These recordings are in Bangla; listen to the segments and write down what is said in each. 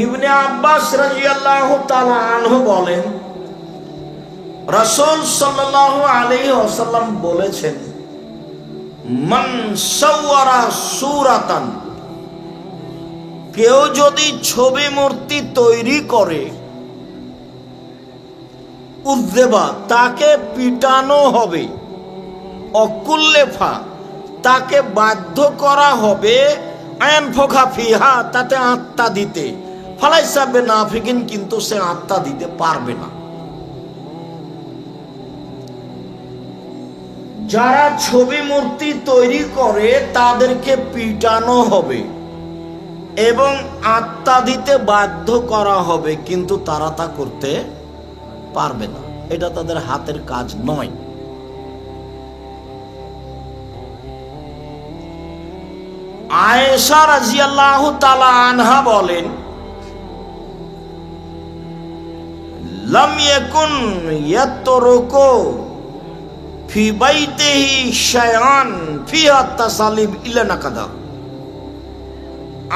ইবনে আব্বাস রাদিয়াল্লাহু তাআলা আনহু বলেন, রাসূল সাল্লাল্লাহু আলাইহি ওয়াসাল্লাম বলেছেন, মান সাওয়ারা সূরাতান, কেউ যদি ছবি মূর্তি তৈরি করে, উযযিবা, তাকে পিটানো হবে, অকুল্লেফা, তাকে বাধ্য করা হবে, আয়ানফুখা ফিহা, তাতে আত্মা দিতে, ফালাইসা বিনাফিকিন, কিন্তু সে আত্মা দিতে পারবে না। যারা ছবি মূর্তি তৈরি করে তাদেরকে পিটানো হবে এবং আত্মা দিতে বাধ্য করা হবে, কিন্তু তারা তা করতে পারবে না, এটা তাদের হাতের কাজ নয়। আয়েশা রাদিয়াল্লাহু তাআলা আনহা বলেন, লাম ইয়াকুন ইয়াতরুকু ফি বাইতিহি শায়আন ফিহা তাসালিব ইলা নাকাদা,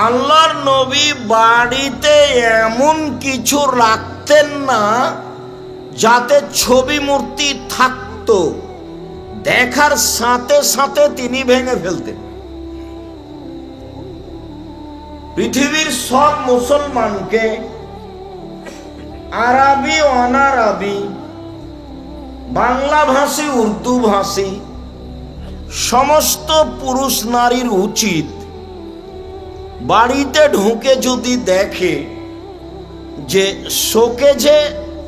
আল্লাহর নবী বাড়িতে এমন কিছু রাখতেন না যাতে ছবি মূর্তি থাকতো, দেখার সাথে সাথে তিনি ভেঙে ফেলতেন। পৃথিবীর সব মুসলমানকে, আরবি অনারবি, বাংলা ভাষী উর্দু ভাষী সমস্ত পুরুষ নারীর উচিত বাড়িতে ঢুকে যদি দেখে যে শোকেজে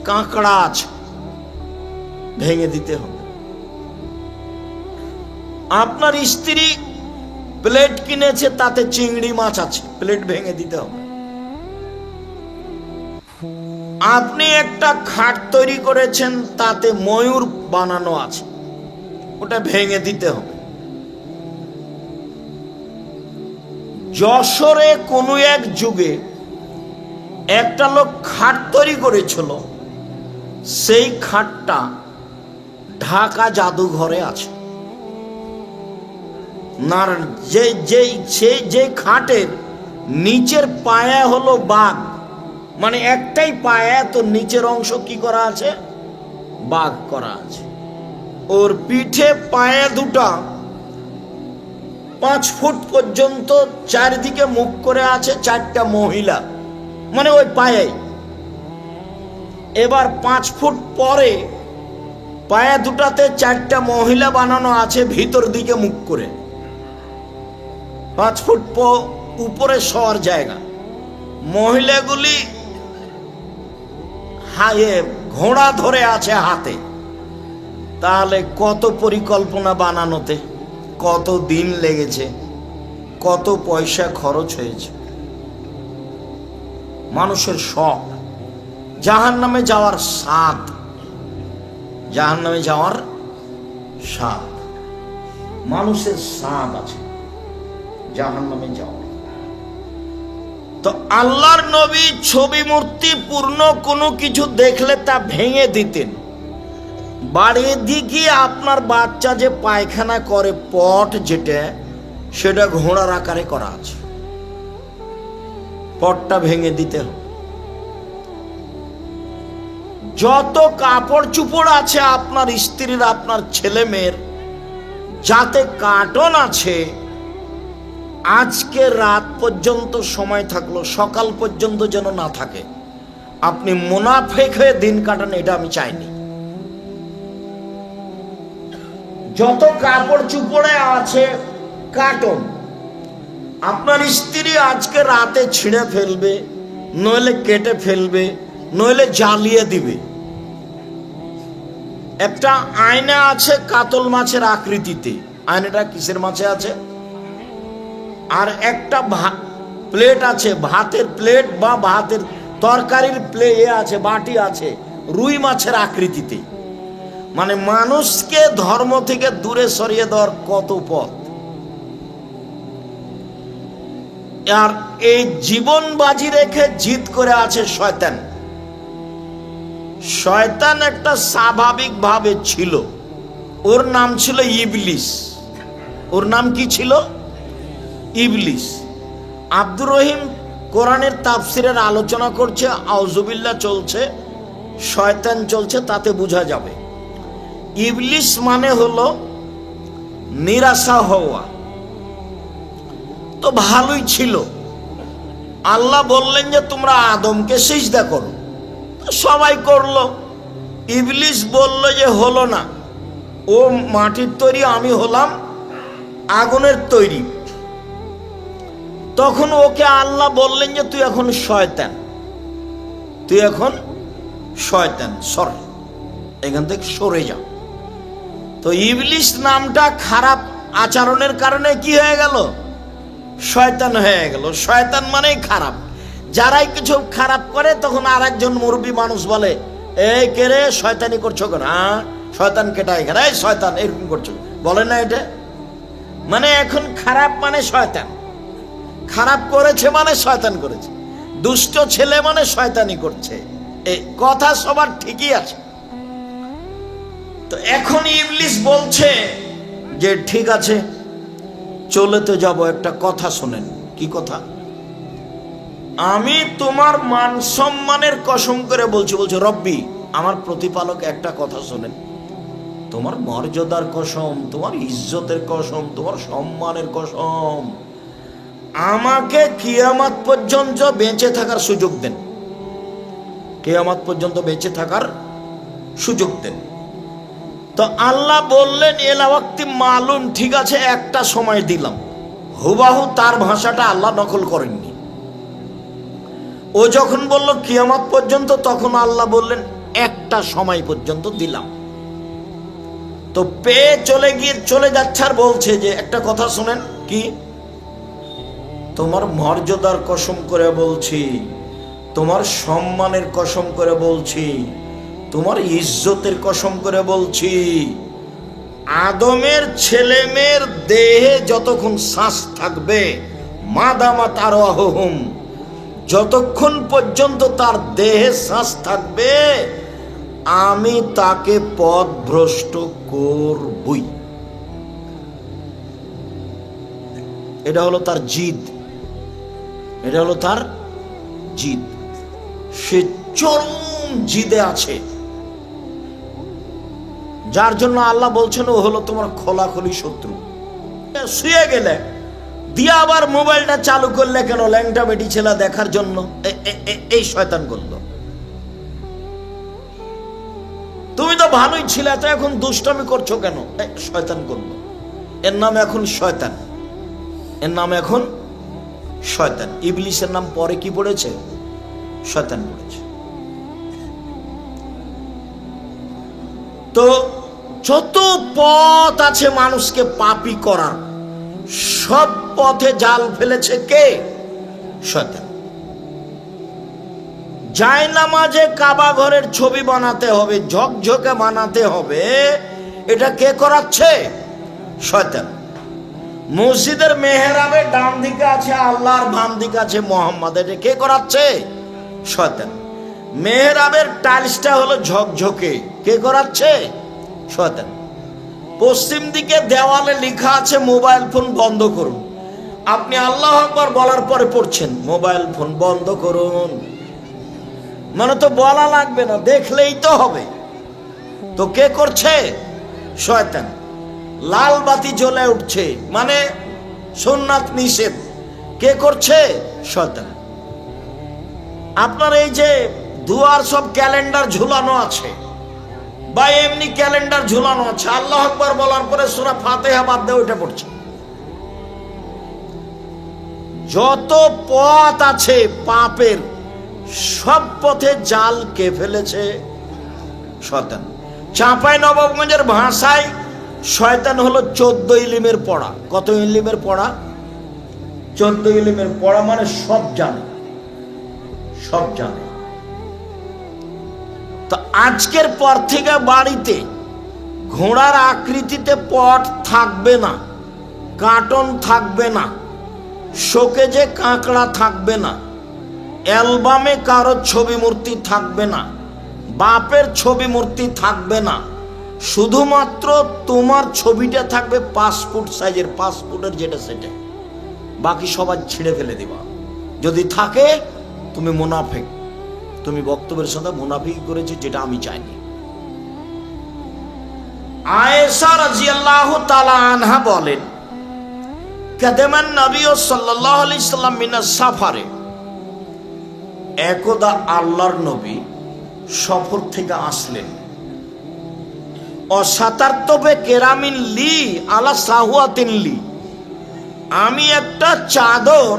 কাঁকড়া আছে, ভেঙে দিতে হবে। আপনার স্ত্রী প্লেট কিনেছে, তাতে চিংড়ি মাছ আছে, প্লেট ভেঙে দিতে হবে। আপনি একটা খাট তৈরি করেছেন, তাতে ময়ূর বানানো আছে, ওটা ভেঙে দিতে হবে। যশোরে কোনো এক যুগে একটা লোক খাট তৈরি করেছিল, সেই খাটটা ঢাকা জাদুঘরে আছে। না, যে খাটের নিচের পায়া হলো বাঘ, মানে একটাই পায়া, তো নিচের অংশ কি করা আছে? বাঘ করা আছে। ওর পিঠে পায়া দুটা 5 ফুট পর্যন্ত চারিদিকে মুখ করে আছে, 4টা মহিলা, মানে ওই পায়াই। এবার 5 ফুট পরে পায়া দুটাতে 4টা মহিলা বানানো আছে, ভিতর দিকে মুখ করে, 5 ফুট উপরে শোয়ার জায়গা। মহিলাগুলি ঘোড়া ধরে আছে হাতে। তাহলে কত পরিকল্পনা বানানোতে কত দিন লেগেছে, কত পয়সা খরচ হয়েছে। মানুষের শখ, জাহান্নামে যাওয়ার স্বাদ, জাহান্নামে যাওয়ার স্বাদ, মানুষের স্বাদ আছে জাহান্নামে যাওয়ার। তো আল্লাহর নবী ছবি মূর্তি পূর্ণ কোনো কিছু দেখলে তা ভেঙে দিতেন। বাড়ির দিকে আপনার বাচ্চা যে পায়খানা করে, পট যেটা, সেটা ঘোড়ার আকারে করা আছে, পটটা ভেঙে দিতে হবে। যত কাপড় চুপড় আছে আপনার স্ত্রীর, আপনার ছেলে মেয়ের, যাতে কার্টন আছে, আজকে রাত পর্যন্ত সময় থাকলো, সকাল পর্যন্ত যেন না থাকে। আপনি মুনাফিক হয়ে দিন কাটান, এটা আমি চাইনি। যত কাপড় চুপড়ে আছে কার্টন, আপনার স্ত্রী আজকে রাতে ছিঁড়ে ফেলবে, নইলে কেটে ফেলবে, নইলে জ্বালিয়ে দিবে। একটা আয়না আছে কাতল মাছের আকৃতিতে, আয়নাটা কিসের মাছে আছে? আর একটা প্লেট আছে, ভাতের প্লেট বা ভাতের তরকারির প্লেট আছে, বাটি আছে রুই মাছের আকৃতিতে। মানে মানুষকে ধর্ম থেকে দূরে সরিয়ে দেওয়ার কত পথ। আর এই জীবন বাজি রেখে জিদ করে আছে শয়তান। শয়তান একটা স্বাভাবিক ভাবে ছিল, ওর নাম ছিল ইবলিস। ওর নাম কি ছিল? ইবলিস। আব্দুর রহিম কোরআনের তাফসিরের আলোচনা করছে, আউযুবিল্লাহ চলছে, শয়তান চলছে, তাতে বোঝা যাবে ইবলিস মানে হলো নিরাশা হওয়া। তো ভালোই ছিল, আল্লাহ বললেন যে তোমরা আদমকে সিজদা করো, সবাই করলো। ইবলিস বলল যে হলো না, ও মাটির তৈরি, আমি হলাম আগুনের তৈরি। তখন ওকে আল্লাহ বললেন যে তুই এখন শয়তান, তুই এখন শয়তান, সর, এখান থেকে সরে যা। তো ইবলিস নামটা খারাপ আচরণের কারণে কি হয়ে গেল? শয়তান হয়ে গেল। শয়তান মানেই খারাপ। যারাই কিছু খারাপ করে তখন আর একজন মুরব্বী মানুষ বলে, এই কে রে, শয়তানি করছো কেন? হ্যাঁ, শয়তান কেটা এখানে, এই শয়তান এরকম করছো, বলে না এটা? মানে এখন খারাপ মানে শয়তান, খারাপ করেছে মানে শয়তান করেছে, দুষ্ট ছেলে মানে শয়তানি করছে। এই কথা সবার ঠিকই আছে। তো এখন ইবলিস বলছে যে ঠিক আছে, চলে তো যাব, একটা কথা শোনেন। কি কথা? আমি তোমার মান সম্মানের কসম করে বলছি, বলছে রব্বি, আমার প্রতিপালক, একটা কথা শোনেন, তোমার মর্যাদার কসম, তোমার ইজ্জতের কসম, তোমার সম্মানের কসম, আমাকে কিয়ামত পর্যন্ত বেঁচে থাকার সুযোগ দেন, কিয়ামত পর্যন্ত বেঁচে থাকার সুযোগ দেন। তো আল্লাহ বললেন এলা ওয়াক্তি মালুম, ঠিক আছে, একটা সময় দিলাম। হুবাহু তার ভাষাটা আল্লাহ নকল করেননি। ও যখন বলল কিয়ামত পর্যন্ত, তখন আল্লাহ বললেন একটা সময় পর্যন্ত দিলাম। তো পেয়ে চলে যাচ্ছে আর বলছে যে একটা কথা শুনেন। কি? তোমার মর্যাদার কসম করে বলছি, তোমার সম্মানের কসম করে বলছি, তোমার ইজ্জতের কসম করে বলছি, আদমের ছেলে মেয়ের দেহে যতক্ষণ শ্বাস থাকবে, মাদামা তার আহহুম, যতক্ষণ পর্যন্ত তার দেহে শ্বাস থাকবে, আমি তাকে পথভ্রষ্ট করবই। এটা হলো তার জিদ, এটা হলো তার জিদ। সে চরম জিদে আছে, যার জন্য আল্লাহ বলছেন ও হলো তোমার খোলাখুলি শত্রু। শুয়ে গেলে দিয়ে আবার মোবাইলটা চালু করলে কেন? ল্যাংটা বেটি ছেলে দেখার জন্য। এই শয়তান করলো। তুমি তো ভালোই ছিলে, তো এখন দুষ্টামি করছো কেন? শয়তান করলো। এর নাম এখন শয়তান, এর নাম এখন শয়তান। ইবলিসের নাম পরে কি পড়েছে? শয়তান পড়েছে। তো যত পথ আছে মানুষকে পাপী করার, সব পথে জাল ফেলেছে কে? শয়তান। জায়নামাজে কাবা ঘরের ছবি বানাতে হবে, ঝকঝকে বানাতে হবে, এটা কে করাচ্ছে? শয়তান। মসজিদের মেহরাবে ডান দিকে আছে আল্লাহর, বাম দিকে আছে মোহাম্মদ, এটা কে করাচ্ছে? শয়তান। মেহরাবের টাইলসটা হলো ঝকঝকে, কে করাচ্ছে? শয়তান। পশ্চিম দিকে দেওয়ালে লেখা আছে মোবাইল ফোন বন্ধ করুন, আপনি আল্লাহু আকবার বলার পরে পড়ছেন মোবাইল ফোন বন্ধ করুন, মানে তো বলা লাগবে না, দেখলেই তো হবে। তো কে করছে? শয়তান। লাল বাতি জ্বলে উঠছে, মানে সুন্নাত নিষেধ, কে করছে? শয়তান। আপনার এই যে দুয়ার সব ক্যালেন্ডার ঝুলানো আছে, বা এমনি ক্যালেন্ডার ঝুলানো আছে, আল্লাহু আকবার বলার পরে সূরা ফাতিহা বাদ দিয়ে ওইটা পড়ছে। যত পথ আছে পাপের, সব পথে জাল কে ফেলেছে? শয়তান। চাঁপাইনবাবগঞ্জের ভাষায় শয়তান হলো 14 ইলিমের পড়া। কত ইলিমের পড়া? 14 ইলিমের পড়া, মানে সব জানে, সব জানে। তো আজকের পর থেকে বাড়িতে ঘোড়ার আকৃতিতে পট থাকবে না, কার্টন থাকবে না, শোকেজে কাঁকড়া থাকবে না, অ্যালবামে কারোর ছবি মূর্তি থাকবে না, বাপের ছবি মূর্তি থাকবে না, শুধুমাত্র তোমার ছবিটা থাকবে 5 ফুট সাইজের, 5 ফুটের যেটা সেটা, বাকি সবাই ছিঁড়ে ফেলে দিবা, যদি থাকে তুমি মুনাফিক, তুমি বক্তব্যের সাথে মুনাফিক করেছো, যেটা আমি চাইনি। আয়েশা রাদিয়াল্লাহু তাআলা আনহা বলেন, কাদামান নবী সাল্লাল্লাহু আলাইহি সাল্লাম মিনাস সাফারে, একদা আল্লাহর নবী সফর থেকে আসলেন। অসাতার্তবে কেরামিন লি আলা সাহুয়াতিন লি, আমি একটা চাদর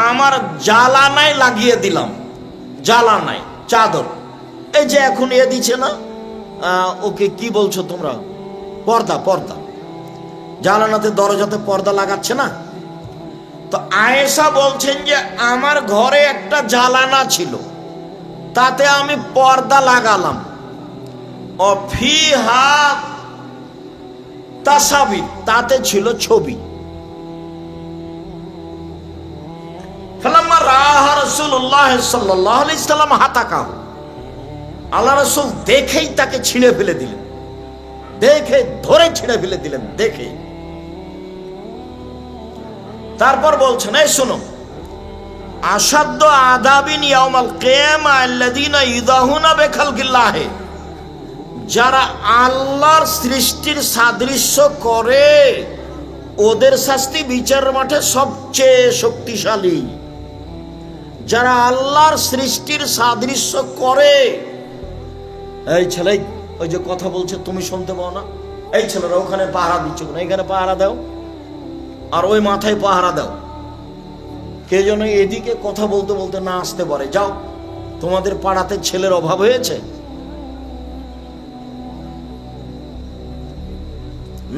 আমার জালানায় লাগিয়ে দিলাম। জালানায় চাদর, এই যে এখন এ দিচ্ছে না, ওকে কি বলছো তোমরা, পর্দা। পর্দা, জালানাতে দরজাতে পর্দা লাগাচ্ছে না। তো আয়েশা বলছেন যে আমার ঘরে একটা জালানা ছিল, তাতে আমি পর্দা লাগালাম। অফিহা তাসাবির, তাতে ছিল ছবি। ফালাম্মা রাহা রাসূলুল্লাহ সাল্লাল্লাহু আলাইহি সাল্লাম হাতাকাহু, আল্লাহ রাসূল দেখেই তাকে ছিঁড়ে ফেলে দিলেন, দেখে ধরে ছিঁড়ে ফেলে দিলেন দেখে। তারপর বলছেন, এই শোনো, আসাদ্দ আযাবিন ইয়াউমাল কিয়ামা আল্লাযীনা ইযাহুনা বিখালকিল্লাহ, যারা আল্লাহর সৃষ্টির সাদৃশ্য করে ওদের শাস্তি বিচার মাঠে সবচেয়ে শক্তিশালী। যারা আল্লাহর সৃষ্টির সাদৃশ্য করে, এই ছেলে ওই যে কথা বলছে তুমি শুনতে পাও না, এই ছেলেরা ওখানে পাহারা দিচ্ছে, এখানে পাহারা দাও, আর ওই মাথায় পাহারা দাও। কে যেন এদিকে কথা বলতে বলতে না আসতে পারে, যাও, তোমাদের পাড়াতে ছেলের অভাব হয়েছে,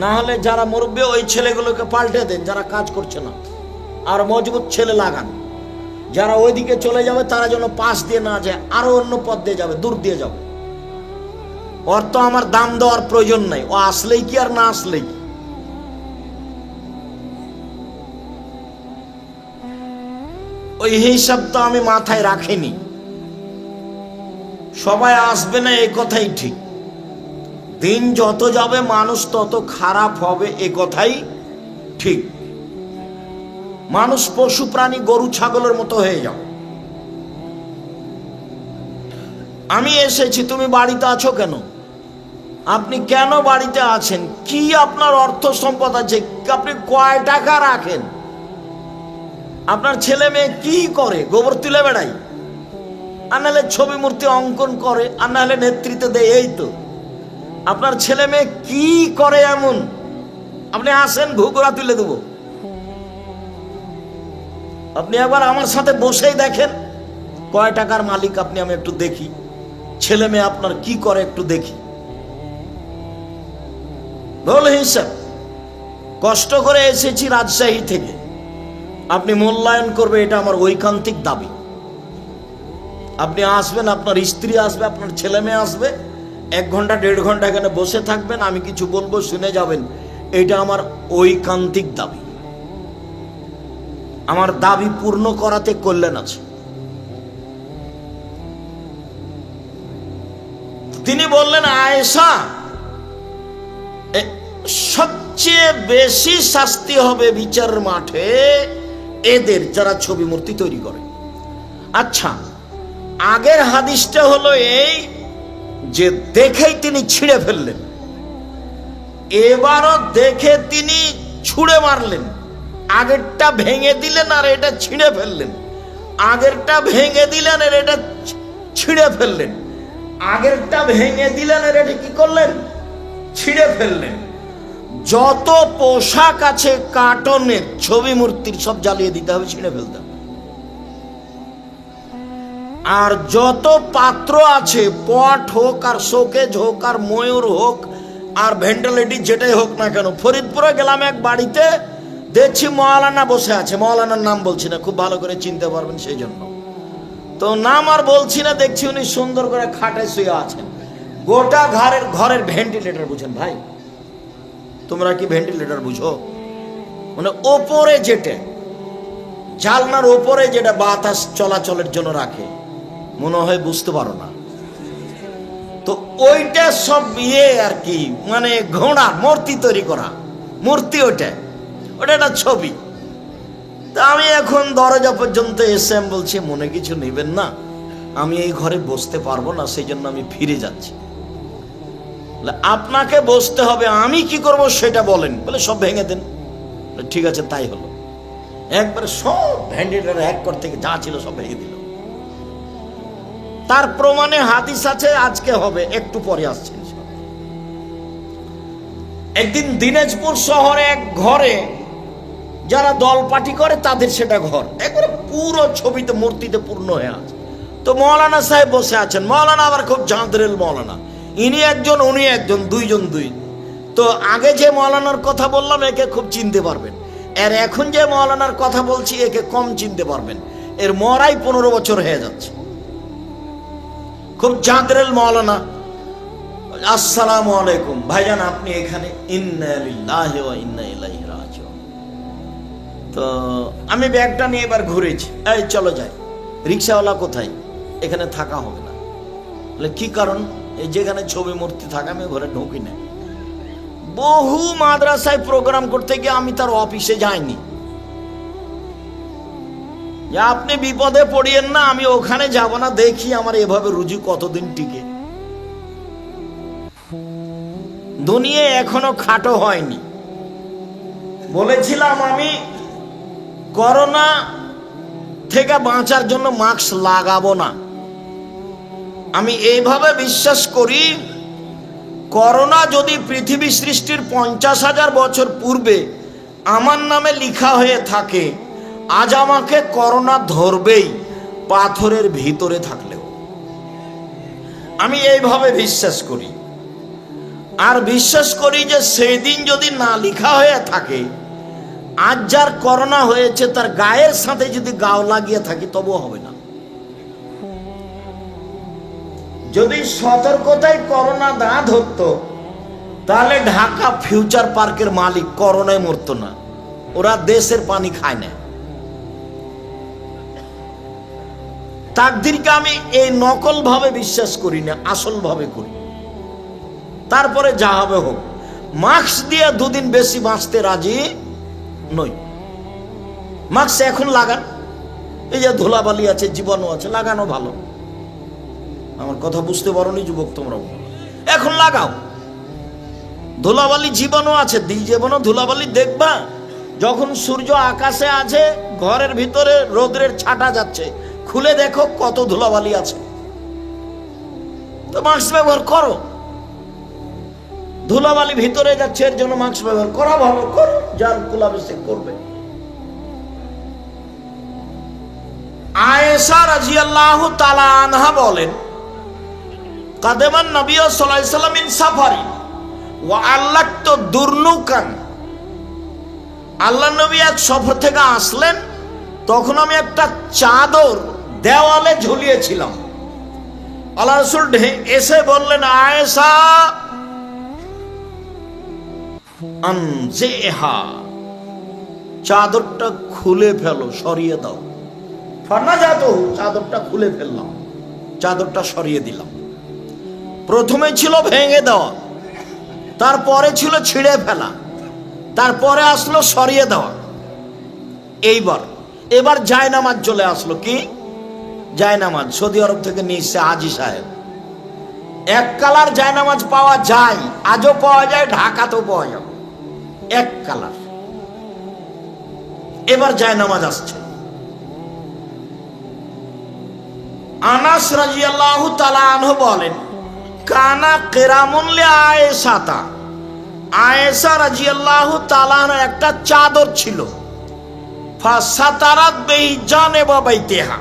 না হলে যারা মুরব্বী ওই ছেলেগুলোকে পাল্টে দেন যারা কাজ করছে না, আর মজবুত ছেলে লাগান। যারা ওইদিকে চলে যাবে তারা যেন পাশ দিয়ে না যায়, আরো অন্য পথ দিয়ে যাবে, দূর দিয়ে যাবে। ওর তো আমার দাম দেওয়ার প্রয়োজন নাই, ও আসলেই কি আর না আসলেই কি। ওই হিসাব তো আমি মাথায় রাখিনি। সবাই আসবে না এ কথাই ঠিক, দিন যত যাবে মানুষ তত খারাপ হবে এ কথাই ঠিক। মানুষ পশু প্রাণী গরু ছাগলের মতো হয়ে যাবে। আমি এসেছি, তুমি বাড়িতে আছো কেন? আপনি কেন বাড়িতে আছেন? কি আপনার অর্থ সম্পদ আছে? আপনি কয় টাকা রাখেন? আপনার ছেলে মেয়ে কি করে? গোবর তুলে বেড়ায়, আর নাহলে ছবি মূর্তি অঙ্কন করে, আর নাহলে নেতৃত্ব দেয়। এই তো আপনার ছেলে মেয়ে কি করে এমন? আপনি আসেন, ঘুঘুরা তুলে দেবো। আপনি একবার আমার সাথে বসেই দেখেন কয় টাকার মালিক আপনি, আমি একটু দেখি ছেলে মেয়ে আপনার কি করে, একটু দেখি। বল হিসাব, কষ্ট করে এসেছি রাজশাহী থেকে, আপনি মূল্যায়ন করবে, এটা আমার ঐকান্তিক দাবি। আপনি আসবেন, আপনার স্ত্রী আসবে, আপনার ছেলে মেয়ে আসবে, 1 ঘন্টা 1.5 ঘন্টা এখানে বসে থাকবেন, আমি কিছু বলবো শুনে যাবেন, এটা আমার ঐকান্তিক দাবি। আমার দাবি পূর্ণ করাতে কল্যাণ আছে। তিনি বললেন, আয়েশা, সবচেয়ে বেশি শাস্তি হবে বিচারের মাঠে এদের, যারা ছবি মূর্তি তৈরি করে। আচ্ছা, আগের হাদিসটা হলো এই যে দেখেই তিনি ছিঁড়ে ফেললেন, এবারও দেখে তিনি ছুঁড়ে মারলেন। আগেরটা ভেঙে দিলেন আর এটা ছিঁড়ে ফেললেন, আগেরটা ভেঙে দিলেন আর এটা ছিঁড়ে ফেললেন, আগেরটা ভেঙে দিলেন আর এটা কি করলেন? ছিঁড়ে ফেললেন। যত পোশাক আছে কার্টনের ছবি মূর্তির সব জ্বালিয়ে দিতে হবে, ছিঁড়ে ফেলতে হবে। আর যত পাত্র আছে, পট হোক আর শোকেজ হোক আর ময়ূর হোক আর ভেন্টিলেটর যেটাই হোক না কেন, ফরিদপুরে গেলাম এক বাড়িতে, দেখছি মওলানা বসে আছে। মওলানার নাম বলছি না, খুব ভালো করে চিনতে পারবেন সেই জন্য তো নাম আর বলছি না। দেখছি উনি সুন্দর করে খাটে শুয়ে আছেন, গোটা ঘরের ভেন্টিলেটর। বুঝেন ভাই, তোমরা কি ভেন্টিলেটর বুঝো? মানে ওপরে যেটা, জানলার ওপরে যেটা বাতাস চলাচলের জন্য রাখে, মনে হয় বুঝতে পারো না তো। ওইটা সব আর কি, মানে ঘোড়া মূর্তি তৈরি করা মূর্তি, ওটা একটা ছবি। তা আমি এখন দরজা পর্যন্ত এসে আমি বলছি, মনে কিছু নেবেন না, আমি এই ঘরে বসতে পারবো না, সেই জন্য আমি ফিরে যাচ্ছি। আপনাকে বসতে হবে, আমি কি করব সেটা বলেন। বলে সব ভেঙে দেন। ঠিক আছে, তাই হলো। একবারে সব ভেন্টিলেটর এক কর থেকে যা ছিল সব ভেঙে দিল। তার প্রমাণে হাদিস আছে, আজকে হবে, একটু পরে আসছে। একদিন দিনাজপুর শহরে এক ঘরে যারা দল পার্টি করে তাদের সেটা ঘর, একবারে পুরো ছবিতে মূর্তিতে পূর্ণ হয়ে আছে। তো মৌলানা সাহেব বসে আছেন। মৌলানা আবার খুব জাঁদরেল মৌলানা, ইনি একজন উনি একজন, দুইজন দুই। তো আগে যে মৌলানার কথা বললাম একে খুব চিনতে পারবেন, আর এখন যে মৌলানার কথা বলছি একে কম চিনতে পারবেন। এর মরাই 15 বছর হয়ে যাচ্ছে। খুব জাঁদরেল মৌলানা। আসসালামু আলাইকুম ভাইজান, আপনি এখানে? ইন্না লিল্লাহি ওয়া ইন্না ইলাইহি রাজিউন। তো আমি ব্যাগটা নিয়ে এবার ঘুরেছি, এই চলো যাই। রিক্সাওয়ালা কোথায়? এখানে থাকা হবে না। বলে কি কারণ? এই যেখানে ছবি মূর্তি থাকে আমি ঘরে ঢুকি না। বহু মাদ্রাসায় প্রোগ্রাম করতে গিয়ে আমি তার অফিসে যাইনি। আপনি বিপদে পড়িয়েন না, আমি ওখানে যাব না, দেখি আমার এভাবে রুজু কতদিন টিকে। দুনিয়া এখনো খাটো হয়নি। বলেছিলাম আমি করোনা থেকে বাঁচার জন্য মাস্ক লাগাবো না। আমি এইভাবে বিশ্বাস করি, করোনা যদি পৃথিবী সৃষ্টির 50,000 বছর পূর্বে আমার নামে লিখা হয়ে থাকে, আজ আমাকে করোনা ধরবেই, পাথরের ভিতরে থাকলেও। আমি এইভাবে বিশ্বাস করি। আর বিশ্বাস করি যে সেই দিন যদি না লিখা হয়ে থাকে, আজ যার করোনা হয়েছে তার গায়ের সাথে যদি গাও লাগিয়ে থাকি তবুও হবে না। যদি সতর্কতায় করোনা না ধরতো তাহলে ঢাকা ফিউচার পার্কের মালিক করোনায় মরতো না। ওরা দেশের পানি খায় না। তাকদীরকে আমি এই নকল ভাবে বিশ্বাস করি না, আসল ভাবে করি। তারপরে যা হবে হোক, মাস্ক দিয়ে 2 দিন বেশি বাঁচতে রাজি নই। মাস্ক এখন লাগান, এই যে ধুলাবালি আছে, জীবাণু আছে, লাগানো ভালো। আমার কথা বুঝতে পারোনি যুবক তোমরা? এখন লাগাও। ধুলাবালি জীবাণু আছে, জীবাণু ধুলাবালি দেখবা যখন সূর্য আকাশে আছে, ঘরের ভিতরে রোদ্রের ছাটা যাচ্ছে, খুলে দেখো কত ধুলাবালি আছে। তো মাস্ক ব্যবহার করো। ধুলাবালি ভিতরে যাচ্ছে, এর জন্য মাস্ক ব্যবহার করা ভালো। করো, যার কুলাবেশে করবে। আয়েশা রাদিয়াল্লাহু তাআলা আনহা বলেন, কাদেমান নবী সাল্লাল্লাহু আলাইহি ওয়াসাল্লাম ইন সাফারি ওয়া আল্লাকতু দুরনুকান। আল্লাহ নবী এক সফর থেকে আসলেন, তখন আমি একটা চাদর দেওয়ালে ঝুলিয়েছিলাম। আল্লাহ রাসূল এসে বললেন, আয়েশা আনজিহা, চাদরটা খুলে ফেলো, সরিয়ে দাও। ফানাজাতু, চাদরটা খুলে ফেললাম, চাদরটা সরিয়ে দিলাম। প্রথমে ছিল ভেঙে দেওয়া, তারপরে ছিল ছিঁড়ে ফেলা, তারপরে আসলো সরিয়ে দেওয়া। এবার জায়নামাজ চলে আসলো। কি জায়নামাজ? সৌদি আরব থেকে নিচ্ছে হাজী সাহেব। এক কালার জায়নামাজ পাওয়া যায়, আজও পাওয়া যায়, ঢাকাতেও পাওয়া যাবে, এক কালার। এবার জায়নামাজ আসছে। আনাস রাদিয়াল্লাহু তাআলা আনহু বলেন, কানা কিরামুন লি আয়েশাতা, আয়েশা রাদিয়াল্লাহু তাআলা একটা চাদর ছিল। ফাসাতারাত বিহি জানেবা বাইতিহা,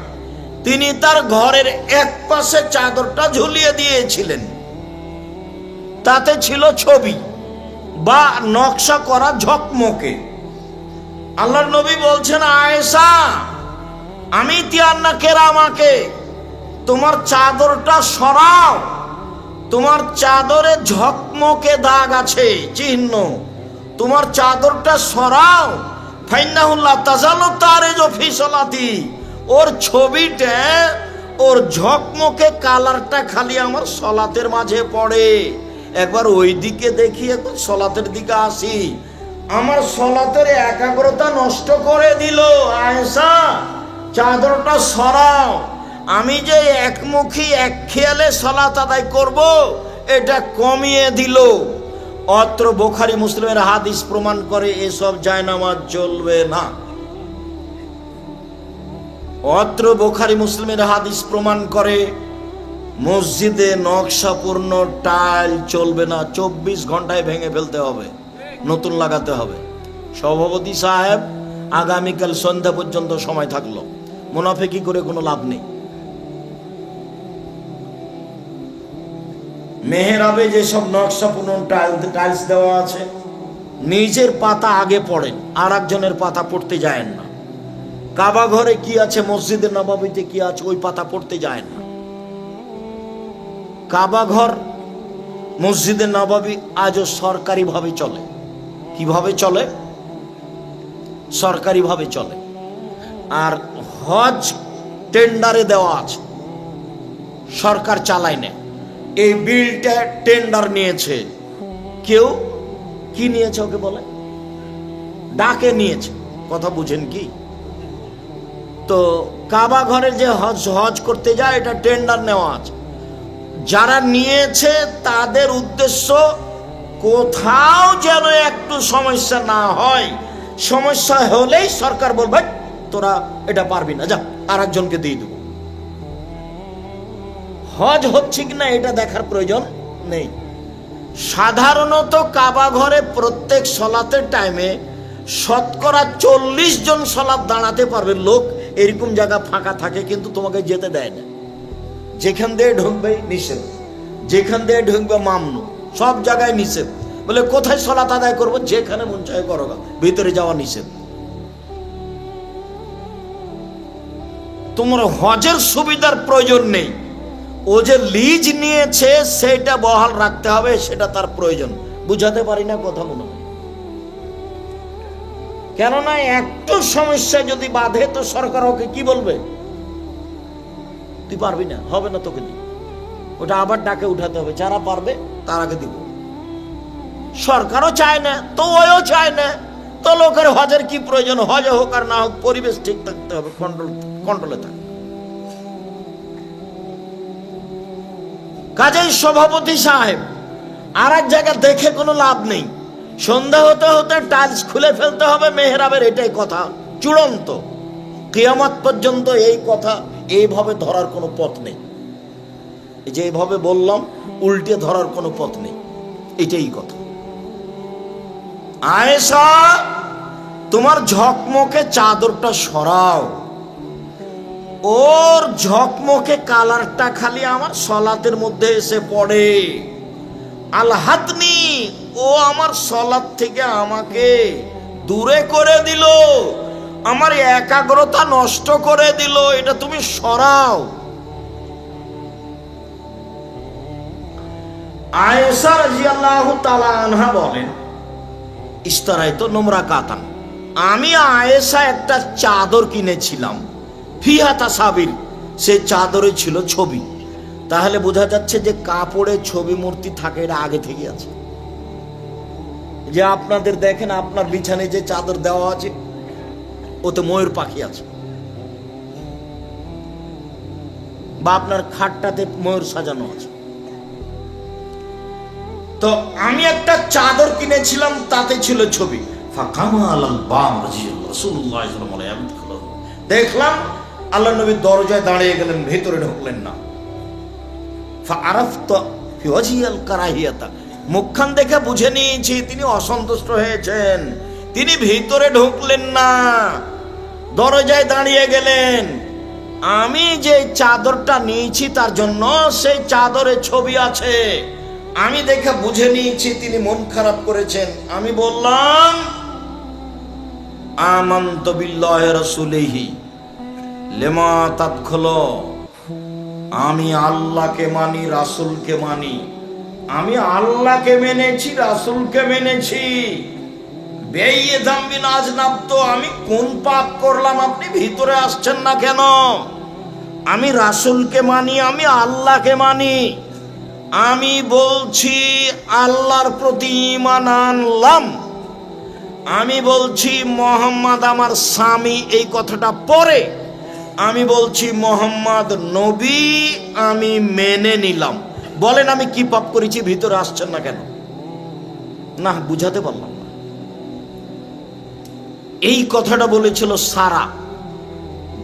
তিনি তার ঘরের এক পাশে চাদরটা ঝুলিয়ে দিয়েছিলেন। তাতে ছিল ছবি বা নকশা করা ঝকমকে। আল্লাহর নবী বলছেন, আয়েশা, আমি তিয়ান্না কেরামাকে, তোমার চাদরটা সরাও, তোমার চাদরে ঝকমকে দাগ আছে, চিহ্ন, তোমার চাদরটা সরাও। ফাইন্নাহুল্লাহ তাজালু তারিজু ফি সালাতি, ওর ছবিটা, ওর ঝকমকে কালারটা খালি আমার সলাতের মাঝে পড়ে। একবার ওই দিকে দেখি, এখন সলাতের দিকে আসি, আমার সলাতের একাগ্রতা নষ্ট করে দিল। আয়েশা, চাদরটা সরাও, আমি যে একমুখী এক খেয়ালে সলাত আদায় করব এটা কমিয়ে দিল। অত্র বুখারী মুসলিমের হাদিস প্রমাণ করে এসব জায়নামাজ চলবে না। অত্র বুখারী মুসলিমের হাদিস প্রমাণ করে মসজিদে নকশাপূর্ণ টাইল চলবে না, 24 ঘন্টায় ভেঙে ফেলতে হবে, নতুন লাগাতে হবে। সভাপতি সাহেব আগামীকাল সন্ধ্যা পর্যন্ত সময় থাকলো, মুনাফিকি করে কোনো লাভ নেই। মেহরাবে যেসব নকশাপূর্ণ টাইলস দেওয়া আছে, নিজের পাতা আগে পড়েন, আর একজনের পাতা পড়তে যায়েন না। কাবা ঘরে কি আছে, মসজিদে নববীতে কি আছে, ওই পাতা পড়তে যায়েন না। কাবা ঘর, মসজিদে নববী আজও সরকারি ভাবে চলে। কিভাবে চলে? সরকারি ভাবে চলে। আর হজ টেন্ডারে দেওয়া আছে, সরকার চালায় না। এই বিলটা টেন্ডার নিয়েছে কেউ, কি নিয়েছে ওকে বলে, ডাকে নিয়েছে। কথা বুঝেন কি? তো কাবা ঘরে যে হজ করতে যায় এটা টেন্ডার নেওয়া আছে। যারা নিয়েছে তাদের উদ্দেশ্য কোথাও যেন একটু সমস্যা না হয়। সমস্যা হলেই সরকার বলবে তোরা এটা পারবি না, যা আর একজনকে দিয়ে দেবো। হজ হচ্ছে কিনা এটা দেখার প্রয়োজন নেই। সাধারণত কাবা ঘরে প্রত্যেক সলাতের টাইমে শতকরা 40 জন সলাত দাঁড়াতে পারবে লোক, এরকম জায়গা ফাঁকা থাকে, কিন্তু তোমাকে যেতে দেয় না। যেখান দিয়ে ঢুকবে নিষেধ, যেখান দিয়ে ঢুকবে মামনু, সব জায়গায় নিষেধ। বলে কোথায় সলাত আদায় করবো, যেখানে মন চায় করো, ভিতরে যাওয়া নিষেধ। তোমার হজের সুবিধার প্রয়োজন নেই, ও যে লিজ নিয়েছে সেটা বহাল রাখতে হবে, সেটা তার প্রয়োজন। বুঝাতে পারি না কথা মনে হয়? কেননা একটু সমস্যা যদি বাঁধে তো সরকার ওকে কি বলবে, তুই পারবি না, হবে না তোকে দিই। ওটা আবার ডাকে উঠাতে হবে, যারা পারবে তার আগে দিব। সরকারও চায় না, তো ওও চায় না, তো লোকের হজের কি প্রয়োজন? হজে হোক আর না হোক পরিবেশ ঠিক থাকতে হবে, কন্ট্রোলে থাকবে। কাজেই সভাপতি সাহেব আর এক জায়গা দেখে কোনো লাভ নেই। সন্ধ্যা হতে হতে টাইলস খুলে ফেলতে হবে মেহরাবের, এটাই কথা চূড়ান্ত। কিয়ামত পর্যন্ত এই কথা এইভাবে ধরার কোনো পথ নেই। যে এইভাবে বললাম উল্টে ধরার কোনো পথ নেই, এটাই কথা। আয়েশা, তোমার ঝকমকে চাদরটা সরাও, ওর ঝকমকে কালারটা খালি আমার সলাতের মধ্যে এসে পড়ে। আলহাতনি, ও আমার সলাত থেকে আমাকে দূরে করে দিল, আমার একাগ্রতা নষ্ট করে দিল, এটা তুমি সরাও। আয়েশা রাদিয়াল্লাহু তাআলা আনহা বলেন, ইস্তারাইতু নুমরাকাতান, আমি আয়েশা একটা চাদর কিনেছিলাম, ফিহা তাসাবির, সেই চাদরে ছিল ছবি। তাহলে বোঝা যাচ্ছে যে কাপড়ে ছবি মূর্তি থাকে, এটা আগে থেকে আছে। যে আপনাদের দেখেন আপনার বিছানায় যে চাদর দেওয়া আছে ওতে ময়ূর পাখি আছে, বা আপনার খাটটাতে ময়ূর সাজানো আছে। তো আমি একটা চাদর কিনেছিলাম, তাতে ছিল ছবি। দেখলাম আল্লাহ নবী দরজায় দাঁড়িয়ে গেলেন, ভেতরে ঢুকলেন না। মুখখান দেখে বুঝে নিয়েছি তিনি অসন্তুষ্ট হয়েছেন, তিনি ভিতরে ঢুকলেন না, দরজায় দাঁড়িয়ে গেলেন। আমি যে চাদরটা নিয়েছি তার জন্য সেই চাদরে ছবি আছে, আমি দেখে বুঝে নিয়েছি তিনি মন খারাপ করেছেন। আমি বললাম, আমানতু বিল্লাহি রাসূলিহি লিমা তাদখুলু, আমি আল্লাহকে মানি, রাসূলকে মানি। আমি আল্লাহকে মেনেছি, রাসূলকে মেনেছি। বেইয়ে যামবিন আজনাব, তো আমি কোন পাপ করলাম আপনি ভিতরে আসছেন না কেন? আমি রাসূলকে মানি, আমি আল্লাহকে মানি। আমি বলছি আল্লাহর প্রতি ঈমান আনলাম, আমি বলছি মোহাম্মদ আমার স্বামী, এই কথাটা পরে আমি বলছি মোহাম্মদ নবী, আমি মেনে নিলাম। বলেন আমি কি পাপ করেছি? ভিতরে আসছেন না কেন? না, বুঝাতে পারলাম না। এই কথাটা বলেছিল সারা,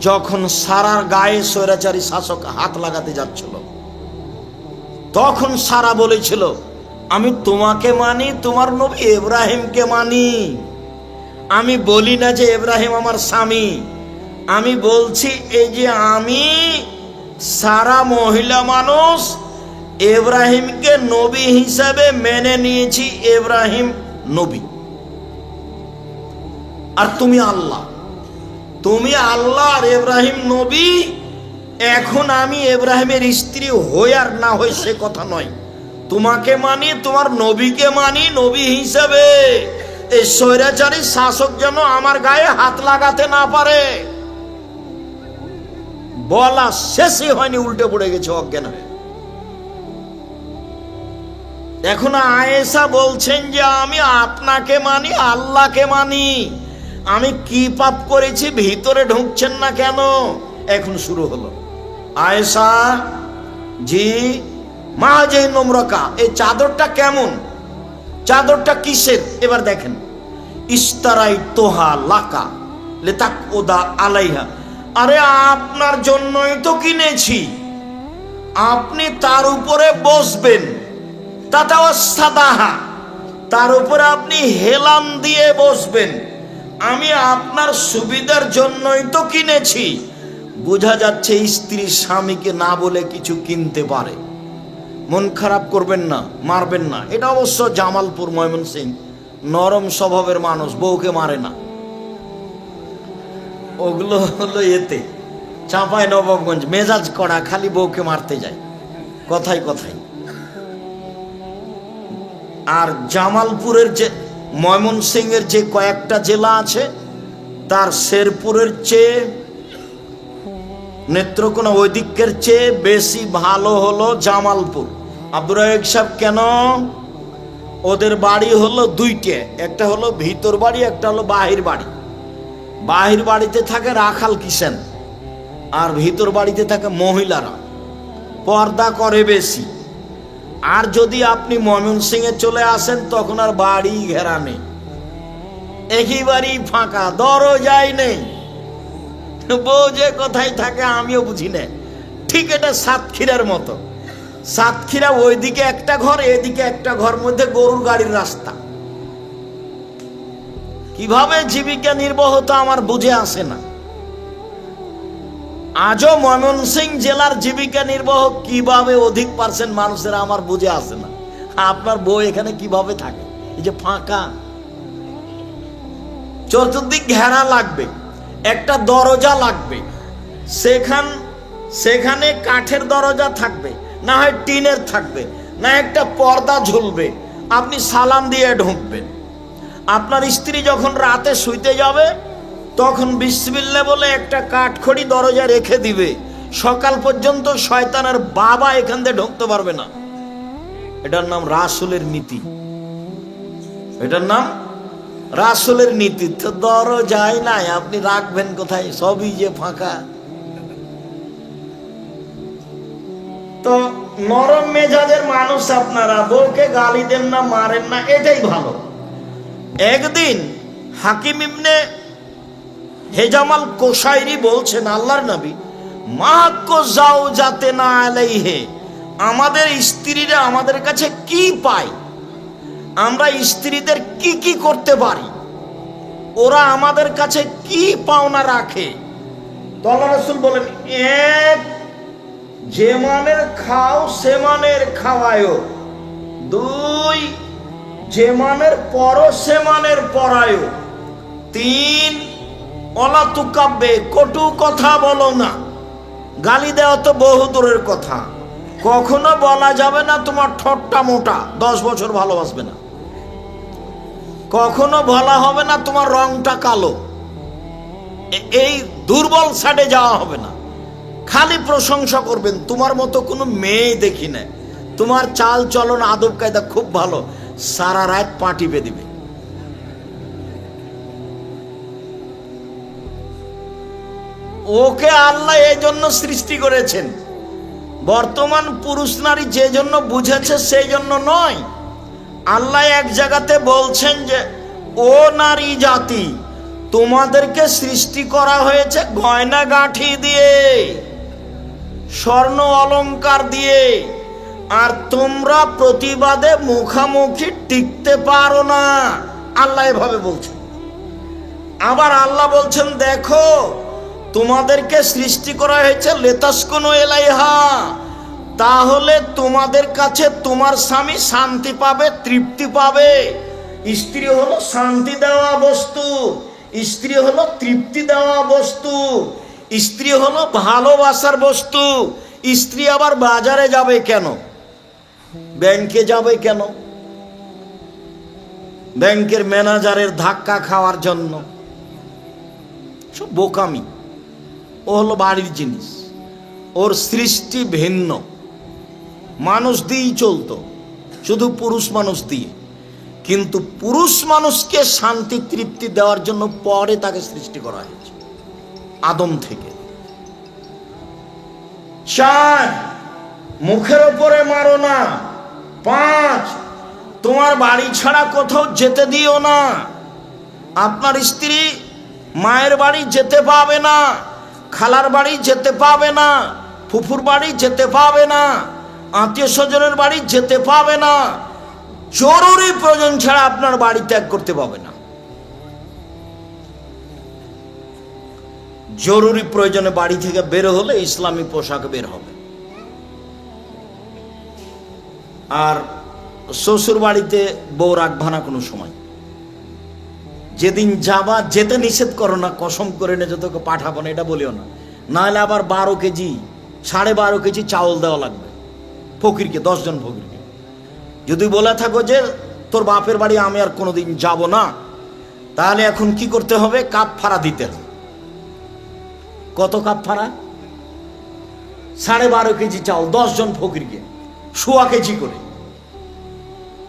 যখন সারার গায়ে স্বৈরাচারী শাসক হাত লাগাতে যাচ্ছিল, তখন সারা বলেছিল আমি তোমাকে মানি, তোমার নবী ইব্রাহিমকে মানি। আমি বলি না যে ইব্রাহিম আমার স্বামী, আমি বলছি এই যে আমি সারা মহিলা মানুষ, ইব্রাহিমকে নবী হিসাবে মেনে নিয়েছি, ইব্রাহিম নবী। আর তুমি আল্লাহ, তুমি আল্লাহ আর ইব্রাহিম নবী। এখন আমি ইব্রাহিমের স্ত্রী হই আর না হই সে কথা নয়, তোমাকে মানি, তোমার নবীকে মানি নবী হিসাবে। এই স্বৈরাচারী শাসক যেন আমার গায়ে হাত লাগাতে না পারে। বলা শেষই হয়নি, উল্টে পড়ে গেছে অজ্ঞান হয়ে। এখন আয়েশা বলছেন যে আমি আপনাকে মানি, আল্লাহকে মানি। আমি কি পাপ করেছি? ভিতরে ঢুকছেন না কেন? এখন শুরু হলো। আয়েশা জি, মা যে নোমরকা, এই চাদরটা কেমন? চাদরটা কিসের? এবার দেখেন, ইস্তারাই তোহা লাকা লেতাক ওদা আলাইহা। আরে আপনার জন্যই তো কিনেছি, আপনি তার উপরে বসবেন। তাতাও সাদাহা, তার উপরে আপনি হেলান দিয়ে বসবেন। আমি আপনার সুবিধার জন্যই তো কিনেছি। বোঝা যাচ্ছে স্ত্রী স্বামীকে না বলে কিছু কিনতে পারে। মন খারাপ করবেন না, মারবেন না। এটা অবশ্য জামালপুর, ময়মনসিংহ, নরম স্বভাবের মানুষ, বউকে মারে না। ওগুলো হলো এতে চাঁপাই নবাবগঞ্জ, মেজাজ করা, খালি বউকে মারতে যায় কথাই কথাই। আর জামালপুরের যে ময়মনসিংহের যে কয়েকটা জেলা আছে, তার শেরপুরের চেয়ে, নেত্রকোনা ওই দিকের চেয়ে বেশি ভালো হলো জামালপুর। আব্দুর রাজ্জাক সাহেব কেন? ওদের বাড়ি হলো দুইটে, একটা হলো ভিতর বাড়ি, একটা হলো বাহির বাড়ি। বাহির বাড়িতে থাকে রাখাল কিষেন, আর ভিতর বাড়িতে থাকে মহিলারা, পর্দা করে বেশি। আর যদি আপনি ময়মনসিংহে চলে আসেন, তখন আর বাড়ি ঘেরা নেই, একেবারেই ফাঁকা, দরজাই নেই। বউ যে কোথায় থাকে আমিও বুঝি না। ঠিক এটা সাতক্ষীরার মতো। সাতক্ষীরা ওইদিকে একটা ঘর, এদিকে একটা ঘর, মধ্যে গরুর গাড়ির রাস্তা। কিভাবে জীবিকা নির্বাহ তো আমার বুঝে আসে না। আজও ময়মনসিংহ জেলার জীবিকা নির্বাহ কিভাবে অধিক পার্সেন্ট মানুষের আমার বুঝে আসে না। আপনার বউ এখানে কিভাবে থাকে? এই যে ফাঁকা, চতুর্দিক ঘেরা লাগবে, একটা দরজা লাগবে, সেখানে কাঠের দরজা থাকবে, না হয় টিনের থাকবে, না একটা পর্দা ঝুলবে, আপনি সালাম দিয়ে ঢুকবেন। আপনার স্ত্রী যখন রাতে শুইতে যাবে, তখন বিসমিল্লাহ বলে একটা কাঠখড়ি দরজা রেখে দিবে। সকাল পর্যন্ত শয়তানের বাবা এখান দিয়ে ঢুকতে পারবে না। এটার নাম রাসূলের নীতি, এটার নাম রাসূলের নীতি। তো দরজাই নাই, আপনি রাখবেন কোথায়? সবই যে ফাঁকা। তো নরম মেজাজের মানুষ আপনারা, বউকে গালি দেন না, মারেন না, এটাই ভালো। একদিন হাকিম ইবনে হেজামাল কোশাইরি বলছেন, আল্লাহর নবী, মাক্কো যাও যাতে না আলাইহে, আমাদের স্ত্রীরা আমাদের কাছে কি পায়, আমরা স্ত্রীদের কি কি করতে পারি, ওরা আমাদের কাছে কি পাওনা রাখে। তো আল্লাহ রাসূল বলেন, এক, যে মানের খাও সে মানের খাওয়ায়ও। দুই, যে মানের পরো সে মানের পরায়ও। তিন, অলা তুকাব্বে, কটু কথা বলো না। গালি দেওয়া তো বহু দূরের কথা, কখনো বলা যাবে না তোমার ঠোঁটটা মোটা, 10 বছর ভালোবাসবে না। কখনো বলা হবে না তোমার রংটা কালো, এই দুর্বল সাইডে যাওয়া হবে না। খালি প্রশংসা করবেন, তোমার মতো কোনো মেয়ে দেখি না, তোমার চাল চলন আদব কায়দা খুব ভালো, সারা রাত পা টিপে দিবে। ওকে আল্লাহ এই জন্য সৃষ্টি করেছেন। বর্তমান পুরুষ নারী যে জন্য বুঝেছে সেই জন্য নয়। আল্লাহ এক জায়গাতে বলছেন যে ও নারী জাতি, তোমাদেরকে সৃষ্টি করা হয়েছে গয়না গাঁঠি দিয়ে, স্বর্ণ অলংকার দিয়ে, আর তোমরা প্রতিবাদে মুখামুখি টিকতে পারো না। আল্লাহ এভাবে বলছেন। আবার আল্লাহ বলছেন দেখো, তোমাদেরকে সৃষ্টি করা হয়েছে লিতাসকুনু ইলাইহা, তাহলে তোমাদের কাছে তোমার স্বামী শান্তি পাবে, তৃপ্তি পাবে। স্ত্রী হলো শান্তি দেওয়া বস্তু, স্ত্রী হলো তৃপ্তি দেওয়া বস্তু, স্ত্রী হলো ভালোবাসার বস্তু। স্ত্রী আবার বাজারে যাবে কেন? ব্যাংকে যাবে কেন? ব্যাংকের ম্যানেজারের ধাক্কা খাওয়ার জন্য? সব বোকামি। ও হলো বাড়ির জিনিস, ওর সৃষ্টি ভিন্ন। মানুষ দিয়েই চলতো, শুধু পুরুষ মানুষ দিয়ে। কিন্তু পুরুষ মানুষকে শান্তি তৃপ্তি দেওয়ার জন্য পরে তাকে সৃষ্টি করা হয়েছে আদম থেকে। 4, মুখের ওপরে মারো না। 5, তোমার বাড়ি ছাড়া কোথাও যেতে দিও না। আপনার স্ত্রী মায়ের বাড়ি যেতে পাবে না, খালার বাড়ি যেতে পাবে না, ফুফুর বাড়ি যেতে পাবে না, আত্মীয় স্বজনের বাড়ি যেতে পাবে না। জরুরি প্রয়োজন ছাড়া আপনার বাড়ি ত্যাগ করতে পাবে না। জরুরি প্রয়োজনে বাড়ি থেকে বের হলে ইসলামী পোশাক বের হবে। আর শ্বশুর বাড়িতে বউ রাখবা না কোনো সময়। যেদিন যাবা, যেতে নিষেধ করো না, কসম করে নে তোকে পাঠাবো না, এটা বলিও না। নাহলে আবার 12 কেজি 12.5 কেজি চাউল দেওয়া লাগবে ফকিরকে, 10 জন ফকিরকে। যদি বলে থাকো যে তোর বাপের বাড়ি আমি আর কোনোদিন যাব না, তাহলে এখন কি করতে হবে? কাফারা দিতে হবে। কত কাফারা? 12.5 কেজি চাউল 10 জন ফকিরকে, 1.25 কেজি করে।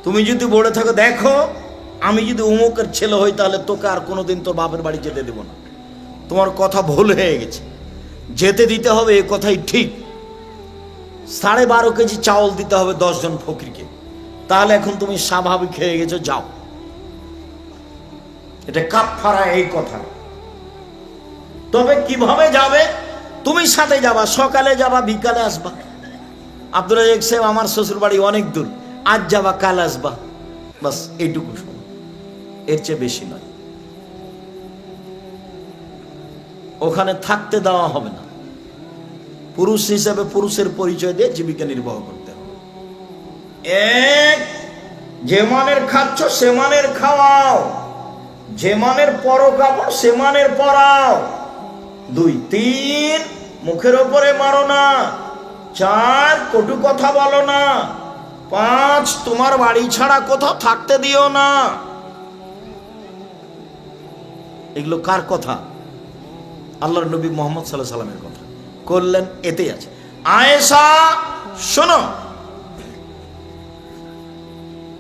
তুমি যদি বলে থাকো দেখো আমি যদি অমুকের ছেলে হই তাহলে তোকে আর কোনোদিন তোর বাপের বাড়ি যেতে দেব না, তোমার কথা ভুল হয়ে গেছে। যেতে দিতে হবে, এ কথাই ঠিক। 12.5 কেজি চাউল দিতে হবে 10 জন ফকিরকে, তাহলে এখন তুমি স্বাভাবিক হয়ে গেছো, যাও। এটা কাফারা, এই কথা। তবে কিভাবে যাবে? তুমি সাথে যাবা, সকালে যাবা, বিকালে আসবা। আব্দুল রাজ্জাক সাহেব, আমার শ্বশুর বাড়ি অনেক দূর, আজ যাবা কাল আসবা, বাস এইটুকু, এর চেয়ে বেশি নয়। ওখানে থাকতে দেওয়া হবে না। পুরুষ হিসেবে পুরুষের পরিচয় দিয়ে জীবিকা নির্বাহ করতে হবে। 1, যে মানের খাচ্ছ সে মানের খাওয়াও, যে মানের পরো কাপড় সে মানের পরাও। 2, 3, মুখের ওপরে মারো না। 4, কটু কথা বলো না। 5, তোমার বাড়ি ছাড়া কোথাও থাকতে দিও না। এগুলো কার কথা? আল্লাহর নবী মুহাম্মদ সাল্লাল্লাহু আলাইহি সাল্লামের কথা। করলেন, এতেই আছে। আয়েশা শোনো,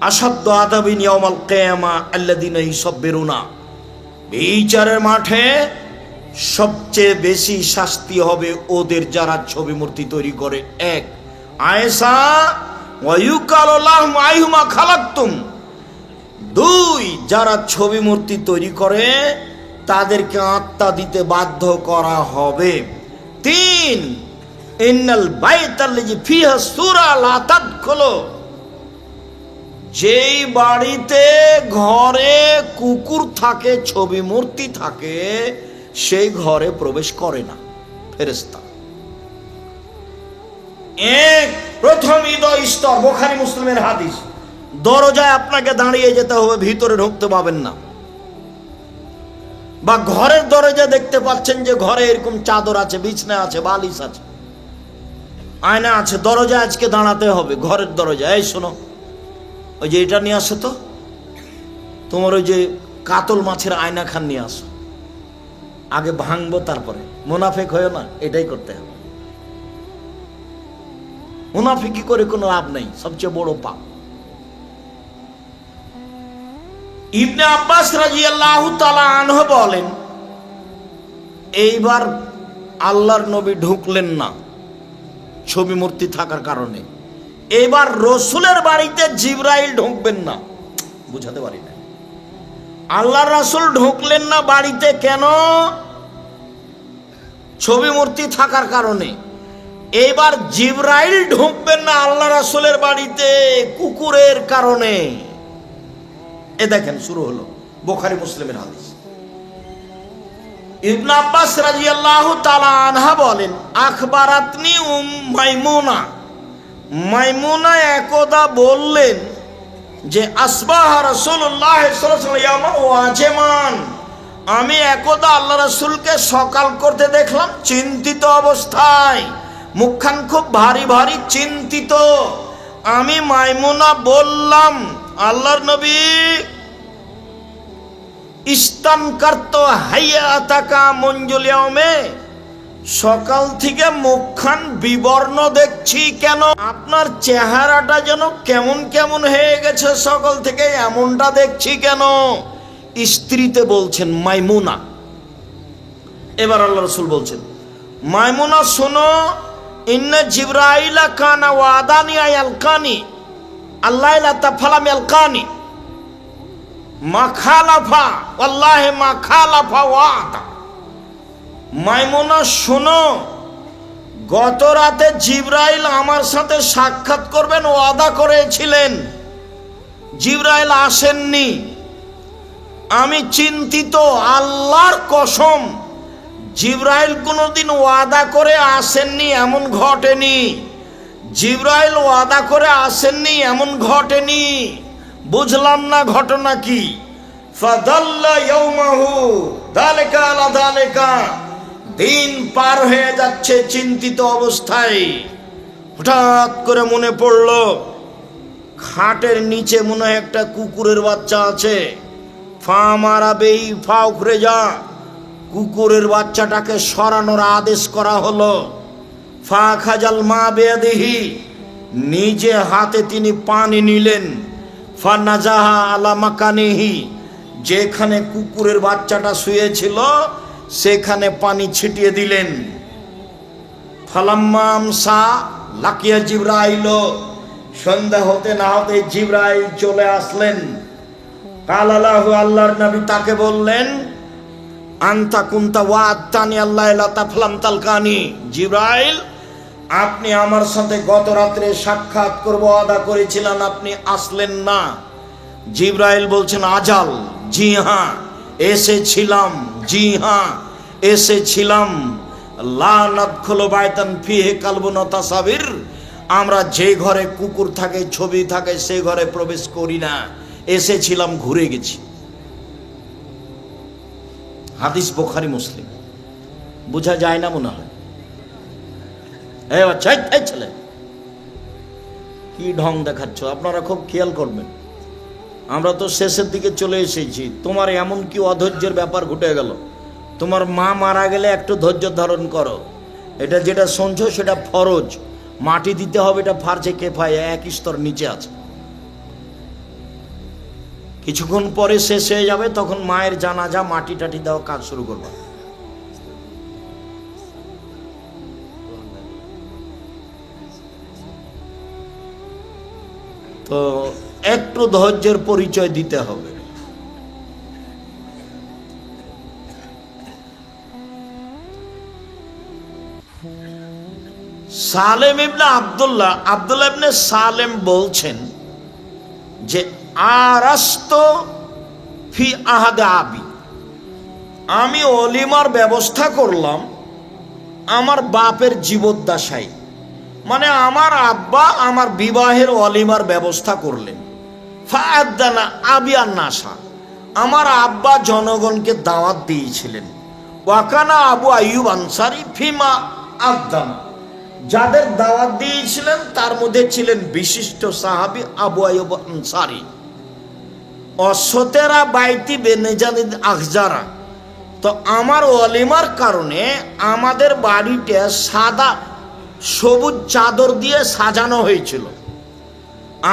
আসাদ্দু আযাবিন ইয়াউমাল কিয়ামা আল্লাযীনা ইউসাব্বিরুনা, বিচারের মাঠে সবচেয়ে বেশি শাস্তি হবে ওদের যারা ছবি মূর্তি তৈরি করে। 1, আয়েশা ওয়া ইউকালু লাহুম আইহুমা খালাকতুম। 2, যারা ছবি মূর্তি তৈরি করে তাদেরকে আত্মা দিতে বাধ্য করা হবে। 3, ইন্নাল বাইতাল্লাযী ফিহা সূরা লা তাদখুলু, যেই বাড়িতে ঘরে কুকুর থাকে, ছবি মূর্তি থাকে, সেই ঘরে প্রবেশ করে না ফেরেশতা। 1, প্রথম হৃদয় স্তর, বুখারী মুসলিমের হাদিস। দরজায় আপনাকে দাঁড়িয়ে যেতে হবে, ভিতরে ঢুকতে পাবেন না। বা ঘরের দরজা দেখতে পাচ্ছেন যে ঘরে এরকম চাদর আছে, বিছনা আছে, বালিশ আছে, আয়না আছে, দরজায় আজকে দাঁড়াতে হবে, ঘরের দরজায়। এই শোনো, ওই যে এটা নিয়ে আসো তো, তোমার ওই যে কাতল মাছের আয়না খান নিয়ে আসো, আগে ভাঙবো তারপরে। মুনাফিক হয়ে না, এটাই করতে হবে। মুনাফিকি করে কোনো লাভ নেই, সবচেয়ে বড় পাপ। ইবনে আব্বাস রাদিয়াল্লাহু তাআলা আনহু বলেন, এইবার আল্লাহর নবী ঢুকলেন না ছবি মূর্তি থাকার কারণে। এবার রসুলের বাড়িতে জিবরাইল ঢুকবেন না, বুঝাতে পারি না। আল্লাহর রাসূল ঢুকলেন না বাড়িতে, কেন? ছবি মূর্তি থাকার কারণে। এবার জিবরাইল ঢুকবেন না আল্লাহ রাসূলের বাড়িতে কুকুরের কারণে। এ দেখেন শুরু হলো, বুখারী মুসলিমের হাদিস। ইবনে আব্বাস রাদিয়াল্লাহু তাআলা আনহা বলেন, আখবারাতনি মাইমুনা, মাইমুনা একদা বললেন যে আসবাহ রাসূলুল্লাহ সাল্লাল্লাহু আলাইহি ওয়াসাল্লাম ওয়াজমান, আমি একদা আল্লাহ রাসূলকে সকাল করতে দেখলাম চিন্তিত অবস্থায়, মুখখান খুব ভারী ভারী চিন্তিত। আমি মাইমুনা বললাম, আল্লাহর নবী ইস্তানকারত হাইয়াতাকা মুনজুল ইয়াউমে, সকাল থেকে মুখখান বিবর্ণ দেখছি কেন? আপনার চেহারাটা যেন কেমন কেমন হয়ে গেছে সকাল থেকে, এমনটা দেখছি কেন? স্ত্রীতে বলছেন মাইমুনা। এবার আল্লাহ রাসূল বলছেন, মাইমুনা শোনো, ইন্না জিবরাইলা কানা ওয়াদানি আয়ালকানি আল্লাহ লা তাফালাম ইয়ালকানি মা খালাফা ওয়াল্লাহি মা খালাফা ওয়াদা। মাইমুনা শোনো, গত রাতে জিবরাইল আমার সাথে সাক্ষাৎ করবেন ওয়াদা করেছিলেন, জিবরাইল আসেননি। আমি চিন্তিত, আল্লাহর কসম জিবরাইল কোনোদিন ওয়াদা করে আসেননি এমন ঘটেনি, জিবরাইল ওয়াদা করে আসেননি এমন ঘটেনি। বুঝলাম না ঘটনা কি? ফাদাল্লা ইয়াউমাহু যালিকা আলা যালিকা, দিন পার হয়ে যাচ্ছে চিন্তিত অবস্থায়। হঠাৎ করে মনে পড়ল খাটের নিচে মনে হয় একটা কুকুরের বাচ্চা আছে। ফা মারাবেই ফা উখরে যা, কুকুরের বাচ্চাটাকে সরানোর আদেশ করা হলো। ফা খাজাল মা বেয়াদিহি, নিজে হাতে তিনি পানি নিলেন। ফা নাজাহা আলা মাকানিহি, যেখানে কুকুরের বাচ্চাটা শুয়েছিল সেখানে পানি ছিটিয়ে দিলেন। ফালাম্মা আমসা লাকিয়া জিবরাইল, সন্ধ্যা হতে না হতে জিবরাইল চলে আসলেন। কালালাহু, আল্লাহর নবী তাকে বললেন, আনতা কুনতা ওয়াতানি আল্লাহ লা তাফলাম তালকানি, জিবরাইল আপনি আমার সাথে গত রাত্রে সাক্ষাৎ করব ওয়াদা করেছিলেন, আপনি আসলেন না। জিবরাইল বলছেন, আজাল, জি হ্যাঁ এসেছিলাম, জি হ্যাঁ এসেছিলাম। লা নাদখুলু বাইতান ফিহি কালবুন ওয়া তাসাবির, আমরা যে ঘরে কুকুর থাকে ছবি থাকে সে ঘরে প্রবেশ করি না, এসেছিলাম ঘুরে গেছি। হাদিস বুখারী মুসলিম। বোঝা যায় না মনে হয়? এই বাচ্চা, এই ছেলে কি ঢং দেখাচ্ছ? আপনারা খুব খেয়াল করবেন, আমরা তো শেষের দিকে চলে এসেছি। তোমার এমন কি অধৈর্যের ব্যাপার ঘটে গেল? তোমার মা মারা গেলে একটু ধৈর্য ধারণ করো, এটা যেটা শুনছো সেটা ফরজ, মাটি দিতে হবে এটা ফারজে কেফায়া, এক স্তর নিচে আছে। কিছুক্ষণ পরে শেষ হয়ে যাবে, তখন মায়ের জানাজা মাটি টাটি দেওয়া কাজ শুরু করবে। তো একটু ধৈর্যের পরিচয় দিতে হবে। সালেম ইবনে আব্দুল্লাহ, আব্দুল্লাহ ইবনে সালেম বলছেন যে আরাস্ত ফি আহাদে আবি, আমি অলিমার ব্যবস্থা করলাম আমার বাপের জীবদ্দশায়, মানে আমার আব্বা আমার বিবাহের অলিমার ব্যবস্থা করলেন। ফাআদানা আবিয়ান নাসা, আমার আব্বা জনগণকে দাওয়াত দিয়েছিলেন। ওয়াকানা আবু আইয়ুব আনসারী ফিমা আদানা, যাদের দাওয়াত দিয়েছিলেন তার মধ্যে ছিলেন বিশিষ্ট সাহাবী আবু আইয়ুব আনসারী। অসতেরা বাইতি বেনেজানিদ আখজারা, তো আমার অলিমার কারণে আমাদের বাড়িতে সাদা সবুজ চাদর দিয়ে সাজানো হয়েছিল।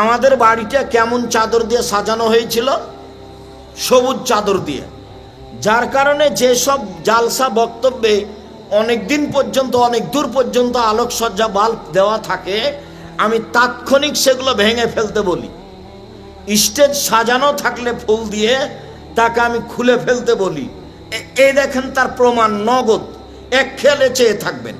আমাদের বাড়িটা কেমন চাদর দিয়ে সাজানো হয়েছিল? সবুজ চাদর দিয়ে। যার কারণে যেসব জালসা বক্তব্যে অনেক দিন পর্যন্ত, অনেক দূর পর্যন্ত আলোকসজ্জা বাল্ব দেওয়া থাকে, আমি তাৎক্ষণিক সেগুলো ভেঙে ফেলতে বলি। স্টেজ সাজানো থাকলে ফুল দিয়ে, তাকে আমি খুলে ফেলতে বলি। এই দেখেন তার প্রমাণ নগদ, এক খেয়ালে চেয়ে থাকবেন।